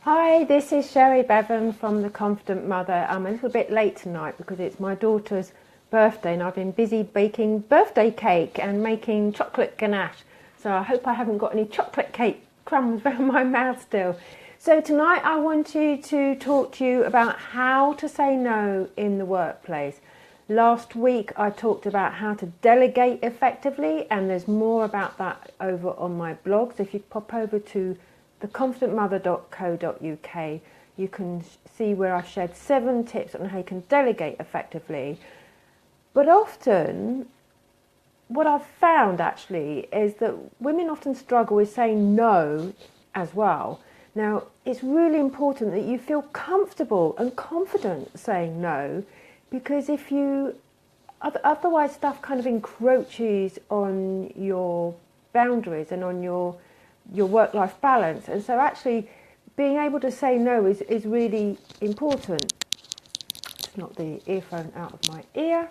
Hi, this is Sherry Bevan from The Confident Mother. I'm a little bit late tonight because it's my daughter's birthday and I've been busy baking birthday cake and making chocolate ganache. So I hope I haven't got any chocolate cake crumbs around my mouth still. So tonight I wanted to talk to you about how to say no in the workplace. Last week I talked about how to delegate effectively, and there's more about that over on my blog. So if you pop over to theconfidentmother.co.uk, you can see where I've shared 7 tips on how you can delegate effectively. But often, what I've found actually is that women often struggle with saying no as well. Now, it's really important that you feel comfortable and confident saying no, because if you otherwise stuff kind of encroaches on your boundaries and on your work-life balance. And so actually being able to say no is really important. Just knock the earphone out of my ear.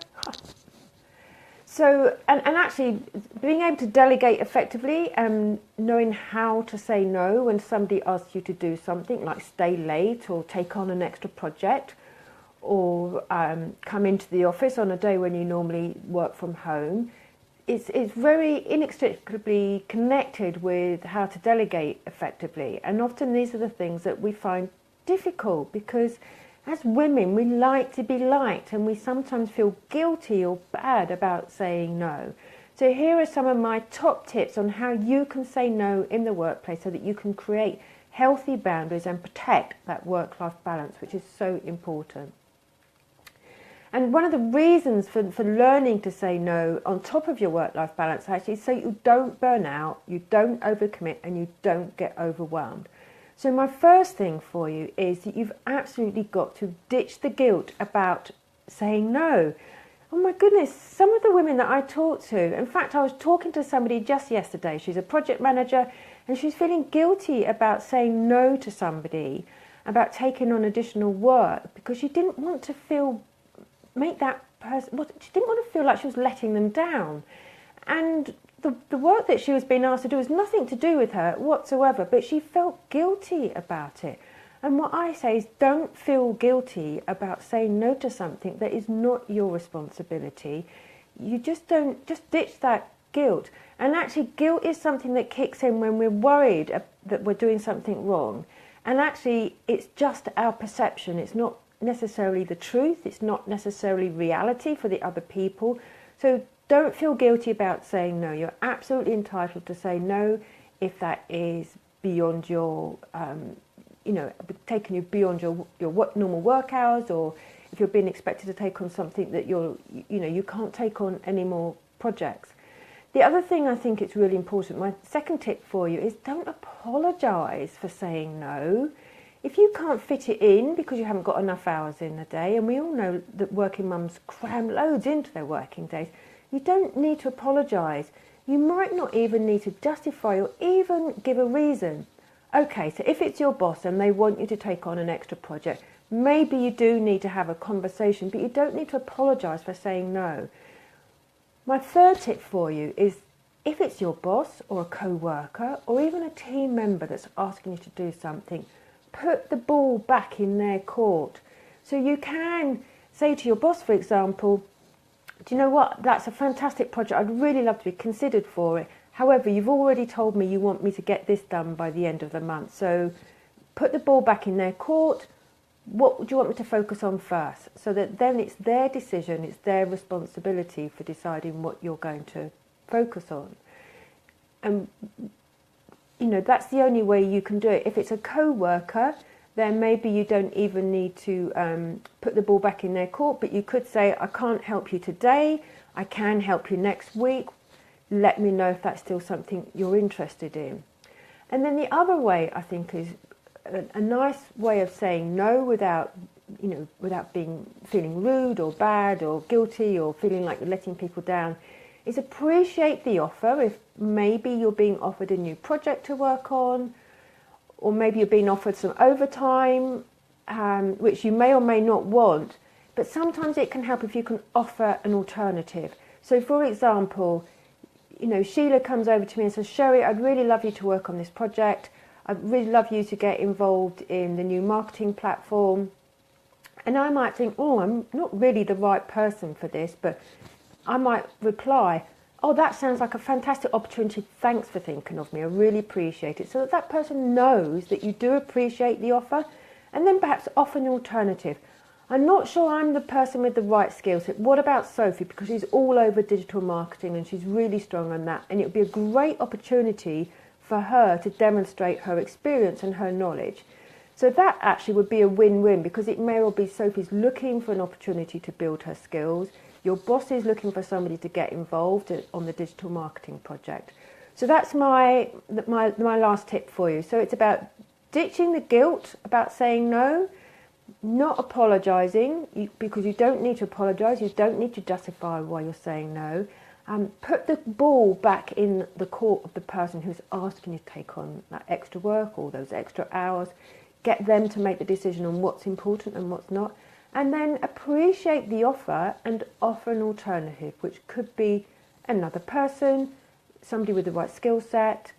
So, and actually being able to delegate effectively and knowing how to say no when somebody asks you to do something like stay late or take on an extra project, or come into the office on a day when you normally work from home. It's very inextricably connected with how to delegate effectively. And often these are the things that we find difficult because as women we like to be liked and we sometimes feel guilty or bad about saying no. So here are some of my top tips on how you can say no in the workplace so that you can create healthy boundaries and protect that work-life balance, which is so important. And one of the reasons for learning to say no on top of your work-life balance actually is so you don't burn out, you don't overcommit, and you don't get overwhelmed. So my first thing for you is that you've absolutely got to ditch the guilt about saying no. Oh my goodness, some of the women that I talk to, in fact I was talking to somebody just yesterday, she's a project manager, and she's feeling guilty about saying no to somebody, about taking on additional work, because she didn't want to make that person, well, she didn't want to feel like she was letting them down. And the work that she was being asked to do was nothing to do with her whatsoever, but she felt guilty about it. And what I say is don't feel guilty about saying no to something that is not your responsibility. You just ditch that guilt. And actually guilt is something that kicks in when we're worried that we're doing something wrong. And actually it's just our perception, it's not necessarily the truth, it's not necessarily reality for the other people. So don't feel guilty about saying no. You're absolutely entitled to say no if that is beyond your taking you beyond your normal work hours, or if you're being expected to take on something that you can't take on any more projects. The other thing I think it's really important, my second tip for you, is don't apologise for saying no. If you can't fit it in because you haven't got enough hours in a day, and we all know that working mums cram loads into their working days, you don't need to apologise. You might not even need to justify or even give a reason. Okay, so if it's your boss and they want you to take on an extra project, maybe you do need to have a conversation, but you don't need to apologise for saying no. My third tip for you is if it's your boss or a co-worker or even a team member that's asking you to do something, put the ball back in their court. So you can say to your boss, for example, do you know what, that's a fantastic project, I'd really love to be considered for it. However, you've already told me you want me to get this done by the end of the month. So put the ball back in their court. What do you want me to focus on first? So that then it's their decision, it's their responsibility for deciding what you're going to focus on. And that's the only way you can do it. If it's a co-worker, then maybe you don't even need to put the ball back in their court, but you could say, I can't help you today, I can help you next week, let me know if that's still something you're interested in. And then the other way, I think, is a nice way of saying no without feeling rude or bad or guilty or feeling like you're letting people down, is appreciate the offer. If maybe you're being offered a new project to work on, or maybe you're being offered some overtime, which you may or may not want, but sometimes it can help if you can offer an alternative. So for example, Sheila comes over to me and says, Sherry, I'd really love you to work on this project. I'd really love you to get involved in the new marketing platform. And I might think, oh, I'm not really the right person for this, but I might reply, oh, that sounds like a fantastic opportunity. Thanks for thinking of me. I really appreciate it. So that person knows that you do appreciate the offer, and then perhaps offer an alternative. I'm not sure I'm the person with the right skill set. What about Sophie? Because she's all over digital marketing and she's really strong on that. And it would be a great opportunity for her to demonstrate her experience and her knowledge. So that actually would be a win-win, because it may well be Sophie's looking for an opportunity to build her skills. Your boss is looking for somebody to get involved on the digital marketing project. So that's my last tip for you. So it's about ditching the guilt about saying no, not apologising, because you don't need to apologise, you don't need to justify why you're saying no. Put the ball back in the court of the person who's asking you to take on that extra work or those extra hours. Get them to make the decision on what's important and what's not. And then appreciate the offer and offer an alternative, which could be another person, somebody with the right skill set,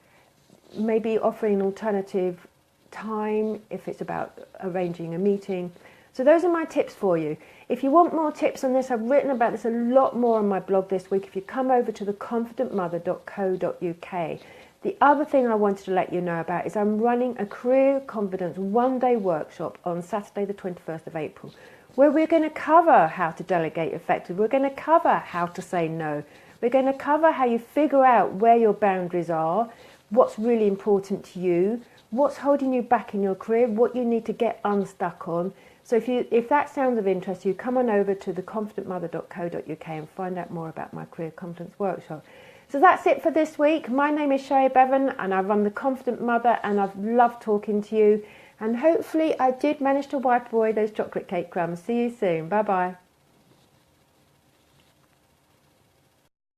maybe offering an alternative time if it's about arranging a meeting. So those are my tips for you. If you want more tips on this, I've written about this a lot more on my blog this week. If you come over to theconfidentmother.co.uk. The other thing I wanted to let you know about is I'm running a Career Confidence one-day workshop on Saturday the 21st of April, where we're going to cover how to delegate effectively. We're going to cover how to say no. We're going to cover how you figure out where your boundaries are, what's really important to you, what's holding you back in your career, what you need to get unstuck on. So if that sounds of interest to you, come on over to theconfidentmother.co.uk and find out more about my Career Confidence workshop. So that's it for this week. My name is Sherry Bevan and I run The Confident Mother, and I've loved talking to you. And hopefully I did manage to wipe away those chocolate cake crumbs. See you soon. Bye-bye.